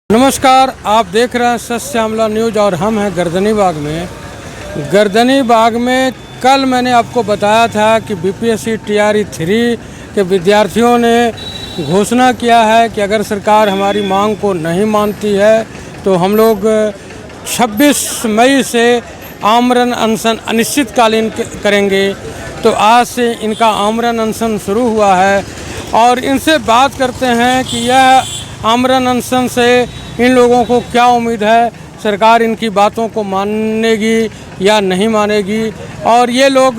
नमस्कार, आप देख रहे हैं सच श्यामला न्यूज़ और हम हैं गर्दनी बाग में। गर्दनी बाग में कल मैंने आपको बताया था कि बीपीएससी टीआरई 3 के विद्यार्थियों ने घोषणा किया है कि अगर सरकार हमारी मांग को नहीं मानती है तो हम लोग 26 मई से आमरण अनशन अनिश्चितकालीन करेंगे। तो आज से इनका आमरण अनशन शुरू हुआ है और इनसे बात करते हैं कि यह आमरण अनशन से इन लोगों को क्या उम्मीद है, सरकार इनकी बातों को मानेगी या नहीं मानेगी और ये लोग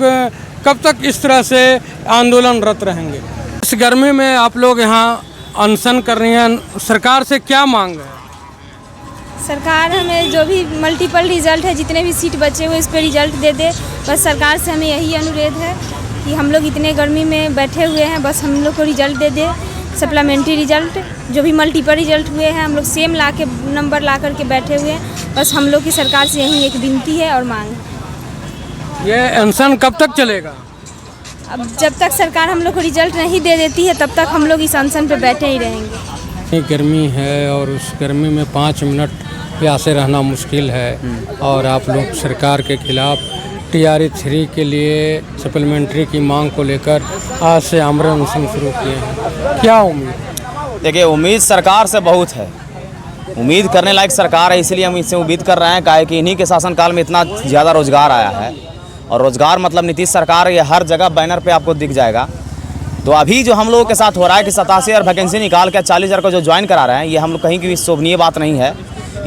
कब तक इस तरह से आंदोलनरत रहेंगे। इस गर्मी में आप लोग यहाँ अनशन कर रही हैं, सरकार से क्या मांग है? सरकार हमें जो भी मल्टीपल रिजल्ट है, जितने भी सीट बचे हुए इस पर रिजल्ट दे दे। बस सरकार से हमें यही अनुरोध है कि हम लोग इतने गर्मी में बैठे हुए हैं, बस हम लोग को रिजल्ट दे दे। सप्लीमेंट्री रिजल्ट जो भी मल्टीपल रिजल्ट हुए हैं, हम लोग सेम नंबर ला करके बैठे हुए हैं। बस हम लोग की सरकार से यही एक विनती है और मांग है। ये अनशन कब तक चलेगा? अब जब तक सरकार हम लोग को रिजल्ट नहीं दे देती है तब तक हम लोग इस अनशन पे बैठे ही रहेंगे। गर्मी है और उस गर्मी में 5 मिनट प्यासे रहना मुश्किल है और आप लोग सरकार के खिलाफ टीआरई 3 के लिए सप्लीमेंट्री की मांग को लेकर आज से आमरण अनशन शुरू किए हैं। क्या उम्मीद? देखिए, उम्मीद सरकार से बहुत है, उम्मीद करने लायक सरकार है, इसलिए हम इससे उम्मीद कर रहे हैं। काहे कि इन्हीं के शासनकाल में इतना ज़्यादा रोजगार आया है और रोजगार मतलब नीतीश सरकार, ये हर जगह बैनर पे आपको दिख जाएगा। तो अभी जो हम लोगों के साथ हो रहा है कि 87,000 वैकेंसी निकाल के 40,000 को जो ज्वाइन करा रहे हैं, ये हम लोग कहीं की शोभनीय बात नहीं है।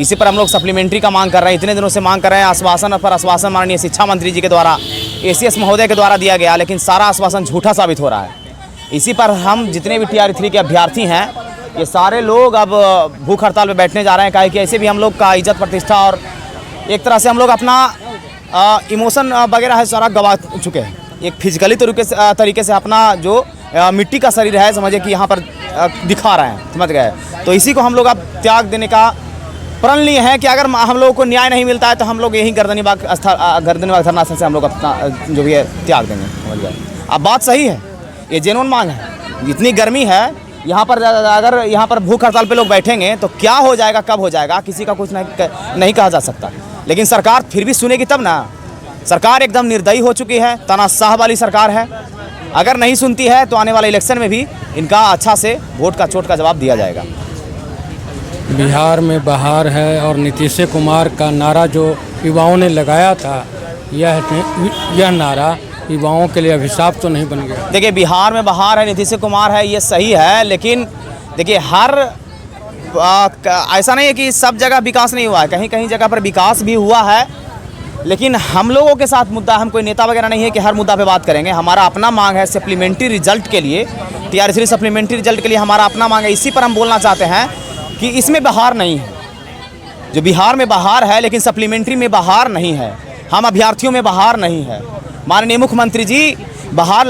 इसी पर हम लोग सप्लीमेंट्री का मांग कर रहे हैं, इतने दिनों से मांग कर रहे हैं। आश्वासन पर आश्वासन माननीय शिक्षा मंत्री जी के द्वारा, एसीएस महोदय के द्वारा दिया गया, लेकिन सारा आश्वासन झूठा साबित हो रहा है। इसी पर हम जितने भी टीआरई 3 के अभ्यर्थी हैं, ये सारे लोग अब भूख हड़ताल पे बैठने जा रहे हैं। काहे कि ऐसे भी हम लोग का इज्जत प्रतिष्ठा और एक तरह से हम लोग अपना इमोशन वगैरह है सारा गवा चुके हैं। एक फिजिकली तरीके से अपना जो मिट्टी का शरीर है, समझिए कि यहाँ पर दिखा रहे हैं, समझ गए। तो इसी को हम लोग अब त्याग देने का प्रण लिए हैं कि अगर हम लोगों को न्याय नहीं मिलता है तो हम लोग यहीं गर्दनी बाग धरना स्थल से हम लोग अपना जो भी है त्याग देंगे, समझ गए। अब बात सही है, ये जेन्युइन मांग है। इतनी गर्मी है यहाँ पर, अगर यहाँ पर भूख हड़ताल पे लोग बैठेंगे तो क्या हो जाएगा, कब हो जाएगा, किसी का कुछ नहीं कहा जा सकता। लेकिन सरकार फिर भी सुनेगी तब ना। सरकार एकदम निर्दयी हो चुकी है, तानाशाह वाली सरकार है। अगर नहीं सुनती है तो आने वाले इलेक्शन में भी इनका अच्छा से वोट का चोट का जवाब दिया जाएगा। बिहार में बहार है और नीतीश कुमार का नारा जो युवाओं ने लगाया था, यह नारा युवाओं के लिए अभिशाप तो नहीं बन गया? देखिए, बिहार में बहार है, नीतीश कुमार है, ये सही है, लेकिन देखिए ऐसा नहीं है कि सब जगह विकास नहीं हुआ है। कहीं कहीं जगह पर विकास भी हुआ है, लेकिन हम लोगों के साथ मुद्दा, हम कोई नेता वगैरह नहीं है कि हर मुद्दा पे बात करेंगे। हमारा अपना मांग है सप्लीमेंट्री रिजल्ट के लिए, टीआरई 3 सप्लीमेंट्री रिजल्ट के लिए हमारा अपना मांग है। इसी पर हम बोलना चाहते हैं कि इसमें बहार नहीं है। जो बिहार में बहार है लेकिन सप्लीमेंट्री में बहार नहीं है, हम अभ्यर्थियों में बहार नहीं है। माननीय मुख्यमंत्री जी बहार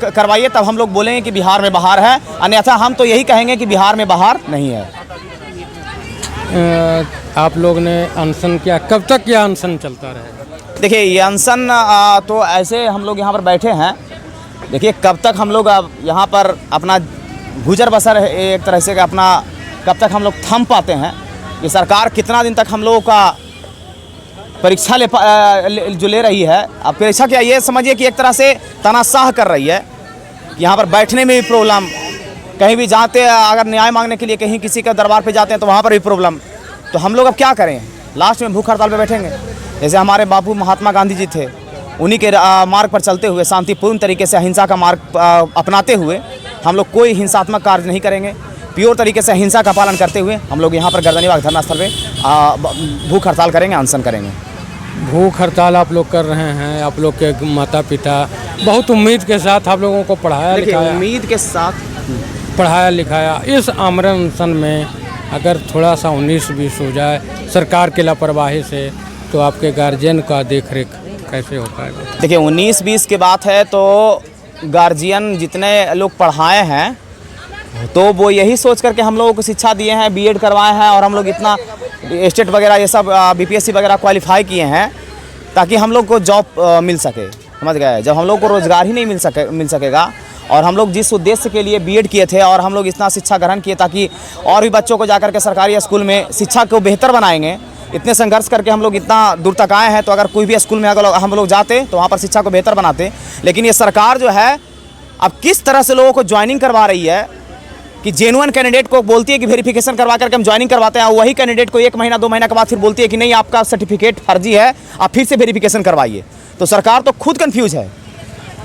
करवाइए, तब हम लोग बोलेंगे कि बिहार में बहार है, अन्यथा हम तो यही कहेंगे कि बिहार में बहार नहीं है। आप लोग ने अनशन किया, कब तक यह अनशन चलता रहेगा? देखिए, ये अनशन तो ऐसे हम लोग यहाँ पर बैठे हैं, देखिए कब तक हम लोग यहाँ पर अपना गुजर बसर एक तरह से अपना कब तक हम लोग थम पाते हैं। ये सरकार कितना दिन तक हम लोगों का परीक्षा जो ले रही है, अब परीक्षा क्या, ये समझिए कि एक तरह से तानाशाह कर रही है। यहाँ पर बैठने में भी प्रॉब्लम, कहीं भी जाते हैं अगर न्याय मांगने के लिए कहीं किसी का दरबार पे जाते हैं तो वहाँ पर भी प्रॉब्लम। तो हम लोग अब क्या करें, लास्ट में भूख हड़ताल पे बैठेंगे। जैसे हमारे बापू महात्मा गांधी जी थे, उन्हीं के मार्ग पर चलते हुए शांतिपूर्ण तरीके से अहिंसा का मार्ग अपनाते हुए हम लोग कोई हिंसात्मक कार्य नहीं करेंगे। प्योर तरीके से अहिंसा का पालन करते हुए हम लोग यहाँ पर गर्दनी बाग धरना स्थल पे भूख हड़ताल करेंगे, अनशन करेंगे। भूख हड़ताल आप लोग कर रहे हैं, आप लोग के माता पिता बहुत उम्मीद के साथ आप लोगों को पढ़ाया लिखाया, उम्मीद के साथ पढ़ाया लिखाया। इस आमरण अनशन में अगर थोड़ा सा 19-20 हो जाए सरकार की लापरवाही से, तो आपके गार्जियन का देख रेख कैसे हो पाएगा? देखिए, 19-20 की बात है तो गार्जियन जितने लोग पढ़ाए हैं तो वो यही सोच करके हम लोगों को शिक्षा दिए हैं, बीएड करवाए हैं और हम लोग इतना स्टेट वगैरह ये सब बीपीएससी वगैरह क्वालिफाई किए हैं ताकि हम लोग को जॉब मिल सके, समझ गए। जब हम लोग को रोज़गार ही नहीं मिल सकेगा और हम लोग जिस उद्देश्य के लिए बीएड किए थे और हम लोग इतना शिक्षा ग्रहण किए ताकि और भी बच्चों को जाकर के सरकारी स्कूल में शिक्षा को बेहतर बनाएंगे, इतने संघर्ष करके हम लोग इतना दूर तक आए हैं। तो अगर कोई भी स्कूल में अगर हम लोग जाते तो वहाँ पर शिक्षा को बेहतर बनाते। लेकिन ये सरकार जो है अब किस तरह से लोगों को ज्वाइनिंग करवा रही है कि जेन्युइन कैंडिडेट को बोलती है कि वेरिफिकेशन करवा करके हम ज्वाइनिंग करवाते हैं, वही कैंडिडेट को 1 महीना 2 महीना के बाद फिर बोलती है कि नहीं आपका सर्टिफिकेट फर्जी है, आप फिर से वेरिफिकेशन करवाइए। तो सरकार तो खुद कन्फ्यूज है,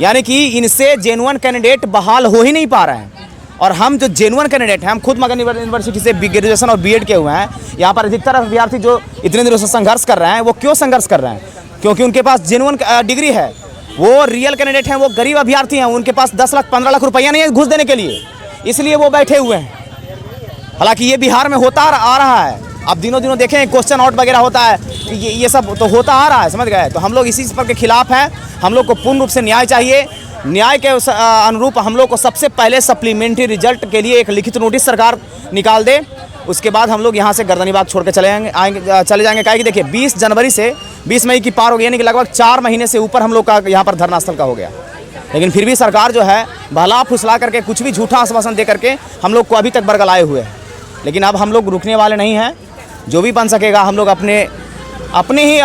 यानी कि इनसे जेन्युइन कैंडिडेट बहाल हो ही नहीं पा रहे हैं। और हम जो जेन्युइन कैंडिडेट हैं, हम खुद मगध यूनिवर्सिटी से ग्रेजुएशन और बीएड के हुए हैं। यहाँ पर अधिकतर विद्यार्थी जो इतने दिनों से संघर्ष कर रहे हैं, वो क्यों संघर्ष कर रहे हैं? क्योंकि उनके पास जेन्युइन डिग्री है, वो रियल कैंडिडेट हैं, वो गरीब अभ्यर्थी हैं, उनके पास 10 लाख 15 लाख रुपया नहीं है घूस देने के लिए, इसलिए वो बैठे हुए हैं। हालांकि ये बिहार में होता आ रहा है, अब दिनों दिनों देखें क्वेश्चन आउट वगैरह होता है, ये सब तो होता आ रहा है, समझ गए। तो हम लोग इसी पर के खिलाफ हैं। हम लोग को पूर्ण रूप से न्याय चाहिए। न्याय के अनुरूप हम लोग को सबसे पहले सप्लीमेंट्री रिजल्ट के लिए एक लिखित नोटिस सरकार निकाल दे, उसके बाद हम लोग यहाँ से गर्दनीबाग छोड़ के चले जाएंगे। काहे कि देखिए 20 जनवरी से 20 मई की पार हो गई, यानी कि लगभग 4 महीने से ऊपर हम लोग का यहाँ पर धरना स्थल का हो गया। लेकिन फिर भी सरकार जो है बहला फुसला करके कुछ भी झूठा आश्वासन दे करके हम लोग को अभी तक बरगलाए हुए हैं। लेकिन अब हम लोग रुकने वाले नहीं हैं। जो भी बन सकेगा हम लोग अपने ही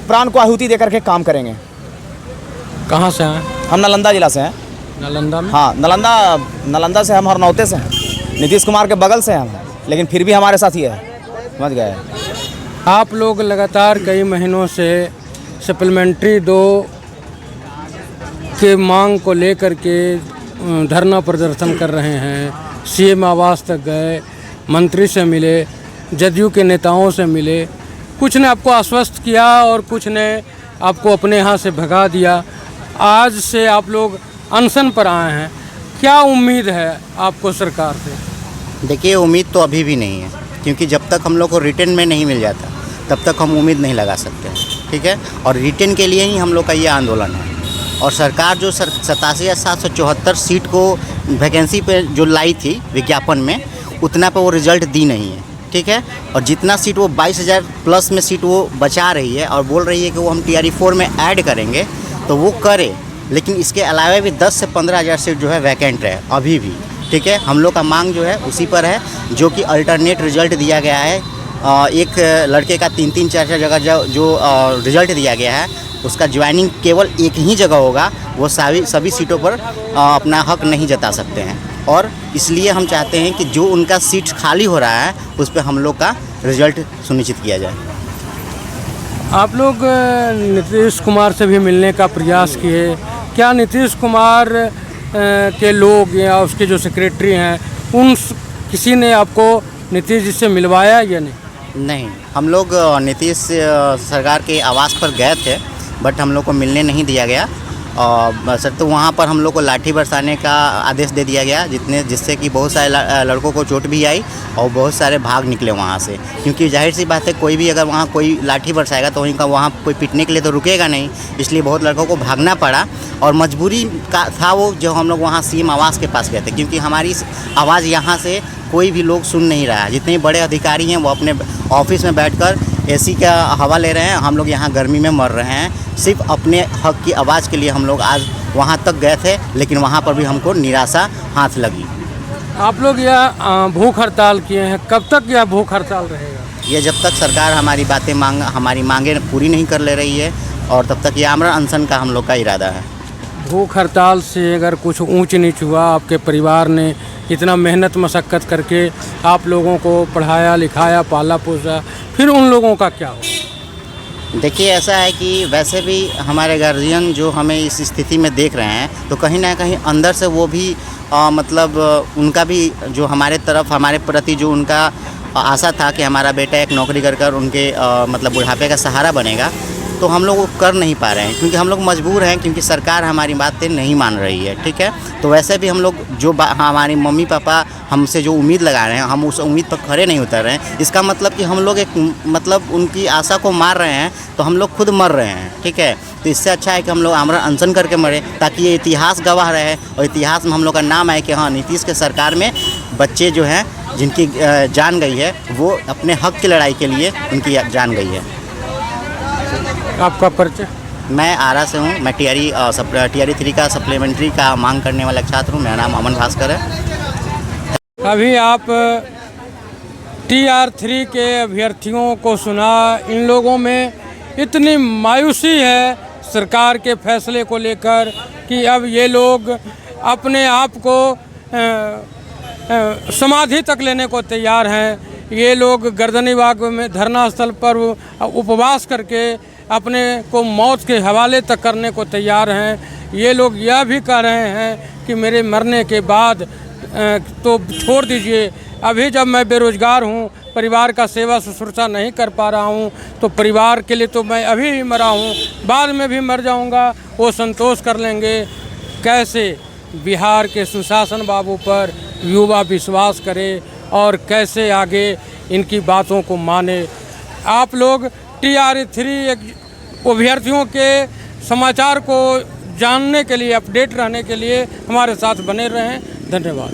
प्राण को आहुति दे करके काम करेंगे। कहाँ से हैं? हम नालंदा जिला से हैं। नालंदा में? हाँ, नालंदा से हम हरनौते से हैं, नीतीश कुमार के बगल से हम हैं, लेकिन फिर भी हमारे साथ ही है, समझ गए। आप लोग लगातार कई महीनों से सप्लीमेंट्री 2 के मांग को लेकर के धरना प्रदर्शन कर रहे हैं। सीएम आवास तक गए, मंत्री से मिले, जदयू के नेताओं से मिले, कुछ ने आपको आश्वस्त किया और कुछ ने आपको अपने यहाँ से भगा दिया। आज से आप लोग अनशन पर आए हैं, क्या उम्मीद है आपको सरकार से? देखिए, उम्मीद तो अभी भी नहीं है, क्योंकि जब तक हम लोग को रिटर्न में नहीं मिल जाता तब तक हम उम्मीद नहीं लगा सकते, ठीक है। और रिटर्न के लिए ही हम लोग का ये आंदोलन है। और सरकार जो 87,774 सीट को वैकेंसी पे जो लाई थी विज्ञापन में, उतना पे वो रिज़ल्ट दी नहीं है, ठीक है। और जितना सीट वो 22,000 प्लस में सीट वो बचा रही है और बोल रही है कि वो हम TRE 4 में ऐड करेंगे, तो वो करे। लेकिन इसके अलावा भी 10 से 15,000 सीट जो है वैकेंट है अभी भी, ठीक है। हम लोग का मांग जो है उसी पर है, जो कि अल्टरनेट रिज़ल्ट दिया गया है। एक लड़के का 3-3, 4-4 जगह जो रिज़ल्ट दिया गया है, उसका ज्वाइनिंग केवल एक ही जगह होगा। वो सभी सीटों पर अपना हक नहीं जता सकते हैं। और इसलिए हम चाहते हैं कि जो उनका सीट खाली हो रहा है उस पर हम लोग का रिज़ल्ट सुनिश्चित किया जाए। आप लोग नीतीश कुमार से भी मिलने का प्रयास किए, क्या नीतीश कुमार के लोग या उसके जो सेक्रेटरी हैं किसी ने आपको नीतीश जी से मिलवाया या नहीं? नहीं, हम लोग नीतीश सरकार के आवास पर गए थे, बट हम लोग को मिलने नहीं दिया गया। सर, तो वहाँ पर हम लोग को लाठी बरसाने का आदेश दे दिया गया, जिससे कि बहुत सारे लड़कों को चोट भी आई और बहुत सारे भाग निकले वहाँ से। क्योंकि जाहिर सी बात है, कोई भी अगर वहाँ कोई लाठी बरसाएगा तो वहाँ कोई पीटने के लिए तो रुकेगा नहीं, इसलिए बहुत लड़कों को भागना पड़ा। और मजबूरी का था वो, जो हम लोग वहाँ CM आवास के पास गए थे, क्योंकि हमारी आवाज़ यहाँ से कोई भी लोग सुन नहीं रहा है। जितने बड़े अधिकारी हैं वो अपने ऑफिस में बैठकर AC का हवा ले रहे हैं, हम लोग यहाँ गर्मी में मर रहे हैं। सिर्फ अपने हक की आवाज़ के लिए हम लोग आज वहाँ तक गए थे, लेकिन वहाँ पर भी हमको निराशा हाथ लगी। आप लोग यह भूख हड़ताल किए हैं, कब तक यह भूख हड़ताल रहेगा? ये जब तक सरकार हमारी मांगें पूरी नहीं कर ले रही है, और तब तक ये आमरण अनशन का हम लोग का इरादा है। भूख हड़ताल से अगर कुछ ऊंच नीच हुआ, आपके परिवार ने इतना मेहनत मशक्क़त करके आप लोगों को पढ़ाया लिखाया पाला पोसा, फिर उन लोगों का क्या हो? देखिए, ऐसा है कि वैसे भी हमारे गार्जियन जो हमें इस स्थिति में देख रहे हैं, तो कहीं ना कहीं अंदर से वो भी मतलब उनका भी जो हमारे प्रति जो उनका आशा था कि हमारा बेटा एक नौकरी कर उनके मतलब बुढ़ापे का सहारा बनेगा, तो हम लोग वो कर नहीं पा रहे हैं, क्योंकि हम लोग मजबूर हैं, क्योंकि सरकार हमारी बातें नहीं मान रही है, ठीक है। तो वैसे भी हम लोग जो हमारे मम्मी पापा हमसे जो उम्मीद लगा रहे हैं, हम उस उम्मीद पर खरे नहीं उतर रहे हैं। इसका मतलब कि हम लोग मतलब उनकी आशा को मार रहे हैं, तो हम लोग खुद मर रहे हैं, ठीक है। तो इससे अच्छा है कि हम लोग आमरण अनशन करके मरे, ताकि ये इतिहास गवाह रहे और इतिहास में हम लोग का नाम आए कि हाँ, नीतीश के सरकार में बच्चे जो हैं जिनकी जान गई है, वो अपने हक की लड़ाई के लिए उनकी जान गई है। आपका परिचय? मैं आरा से हूँ। मैं टीआरई 3 का सप्लीमेंट्री का मांग करने वाला छात्र हूँ। मेरा नाम अमन भास्कर है। अभी आप TR3 के अभ्यर्थियों को सुना। इन लोगों में इतनी मायूसी है सरकार के फैसले को लेकर कि अब ये लोग अपने आप को समाधि तक लेने को तैयार हैं। ये लोग गर्दनी बाग में धरना स्थल पर उपवास करके अपने को मौत के हवाले तक करने को तैयार हैं। ये लोग यह भी कह रहे हैं कि मेरे मरने के बाद तो छोड़ दीजिए, अभी जब मैं बेरोज़गार हूँ, परिवार का सेवा शुश्रूषा नहीं कर पा रहा हूँ, तो परिवार के लिए तो मैं अभी ही मरा हूँ, बाद में भी मर जाऊँगा, वो संतोष कर लेंगे। कैसे बिहार के सुशासन बाबू पर युवा विश्वास करे और कैसे आगे इनकी बातों को माने। आप लोग TR3 अभ्यर्थियों के समाचार को जानने के लिए, अपडेट रहने के लिए हमारे साथ बने रहें। धन्यवाद।